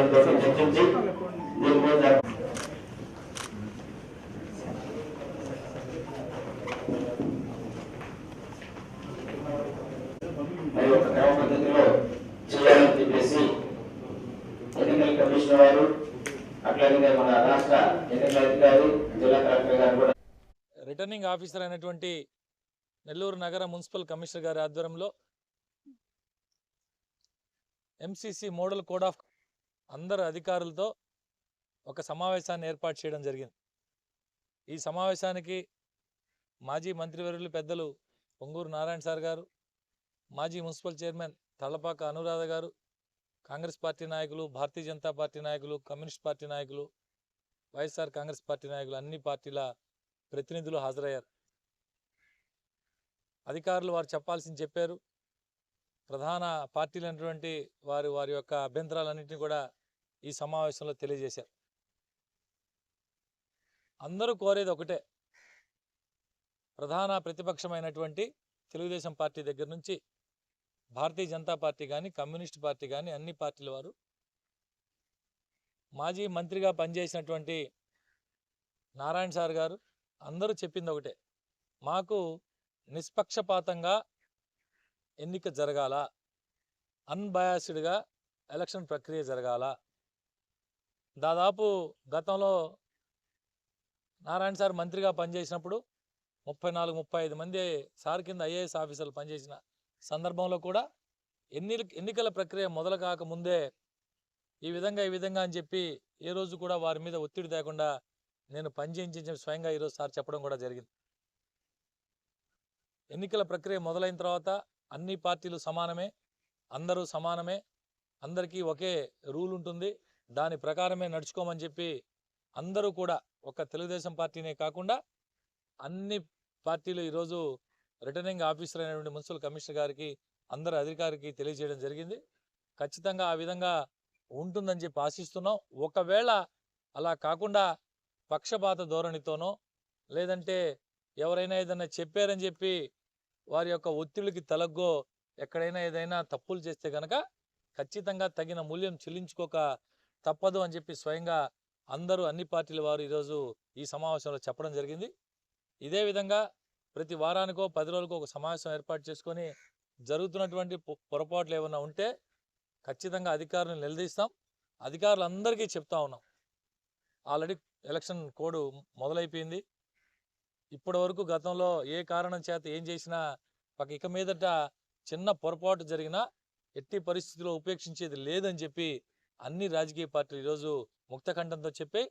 అధికారులతో చర్చించి దీని మీద మరి ఒక క్రమ పద్ధతిలో చేయాలని చెప్పేసి ఎన్నికల కమిషనర్ వారు అట్లాగే మన రాష్ట్ర ఎన్నికల అధికారి జిల్లా కలెక్టర్ గారు కూడా రిటర్నింగ్ ఆఫీసర్ అయినటువంటి నెల్లూరు నగర మున్సిపల్ కమిషనర్ గారి ఆధ్వర్యంలో ఎంసీసీ మోడల్ కోడ్ ఆఫ్ అందరు అధికారులతో ఒక సమావేశాన్ని ఏర్పాటు చేయడం జరిగింది. ఈ సమావేశానికి మాజీ మంత్రివర్యులు పెద్దలు పొంగూరు నారాయణ సార్ గారు, మాజీ మున్సిపల్ చైర్మన్ తలపాక అనురాధ గారు, కాంగ్రెస్ పార్టీ నాయకులు, భారతీయ జనతా పార్టీ నాయకులు, కమ్యూనిస్ట్ పార్టీ నాయకులు, వైఎస్ఆర్ కాంగ్రెస్ పార్టీ నాయకులు, అన్ని పార్టీల ప్రతినిధులు హాజరయ్యారు. అధికారులు వారు చెప్పాల్సింది చెప్పారు. ప్రధాన పార్టీలైనటువంటి వారి యొక్క అభ్యంతరాలన్నింటినీ కూడా ఈ సమావేశంలో తెలియజేశారు. అందరూ కోరేది ఒకటే, ప్రధాన ప్రతిపక్షమైనటువంటి తెలుగుదేశం పార్టీ దగ్గర నుంచి భారతీయ జనతా పార్టీ కానీ, కమ్యూనిస్ట్ పార్టీ కానీ, అన్ని పార్టీల వారు మాజీ మంత్రిగా పనిచేసినటువంటి నారాయణ సార్ గారు అందరూ చెప్పింది ఒకటే, మాకు నిష్పక్షపాతంగా ఎన్నిక జరగాల, అన్బయాస్డ్గా ఎలక్షన్ ప్రక్రియ జరగాల. దాదాపు గతంలో నారాయణ సార్ మంత్రిగా పనిచేసినప్పుడు 34-35 మంది సార్ కింద ఐఏఎస్ ఆఫీసర్లు పనిచేసిన సందర్భంలో కూడా ఎన్నికల ప్రక్రియ మొదలు కాకముందే ఈ విధంగా అని చెప్పి ఏ రోజు కూడా వారి మీద ఒత్తిడి తేకుండా నేను పనిచేయించి స్వయంగా ఈరోజు సార్ చెప్పడం కూడా జరిగింది. ఎన్నికల ప్రక్రియ మొదలైన తర్వాత అన్ని పార్టీలు సమానమే, అందరూ సమానమే, అందరికీ ఒకే రూల్ ఉంటుంది, దాని ప్రకారమే నడుచుకోమని చెప్పి అందరూ కూడా ఒక తెలుగుదేశం పార్టీనే కాకుండా అన్ని పార్టీలు ఈరోజు రిటర్నింగ్ ఆఫీసర్ అయినటువంటి మున్సిపల్ కమిషనర్ గారికి అందరు అధికారికి తెలియజేయడం జరిగింది. ఖచ్చితంగా ఆ విధంగా ఉంటుందని చెప్పి ఆశిస్తున్నాం. ఒకవేళ అలా కాకుండా పక్షపాత ధోరణితోనో లేదంటే ఎవరైనా ఏదైనా చెప్పారని చెప్పి వారి యొక్క ఒత్తిడికి తలగ్గో ఎక్కడైనా ఏదైనా తప్పులు చేస్తే కనుక ఖచ్చితంగా తగిన మూల్యం చెల్లించుకోక తప్పదు అని చెప్పి స్వయంగా అందరూ అన్ని పార్టీల వారు ఈరోజు ఈ సమావేశంలో చెప్పడం జరిగింది. ఇదే విధంగా ప్రతి వారానికో 10 రోజులకో ఒక సమావేశం ఏర్పాటు చేసుకొని జరుగుతున్నటువంటి పొరపాట్లు ఏమైనా ఉంటే ఖచ్చితంగా అధికారులను నిలదీస్తాం. అధికారులందరికీ చెప్తా ఉన్నాం. ఆల్రెడీ ఎలక్షన్ కోడ్ మొదలైపోయింది. ఇప్పటి వరకు గతంలో ఏ కారణం చేత ఏం చేసినా ఇక మీదట చిన్న పొరపాటు జరిగినా ఎట్టి పరిస్థితుల్లో ఉపేక్షించేది లేదని చెప్పి అన్ని రాజకీయ పార్టీలు ఈరోజు ముక్తకంఠంతో చెప్పి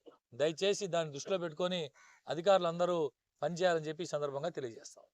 దయచేసి దాన్ని దృష్టిలో పెట్టుకొని అధికారులందరూ పనిచేయాలని చెప్పి ఈ సందర్భంగా తెలియజేస్తాం.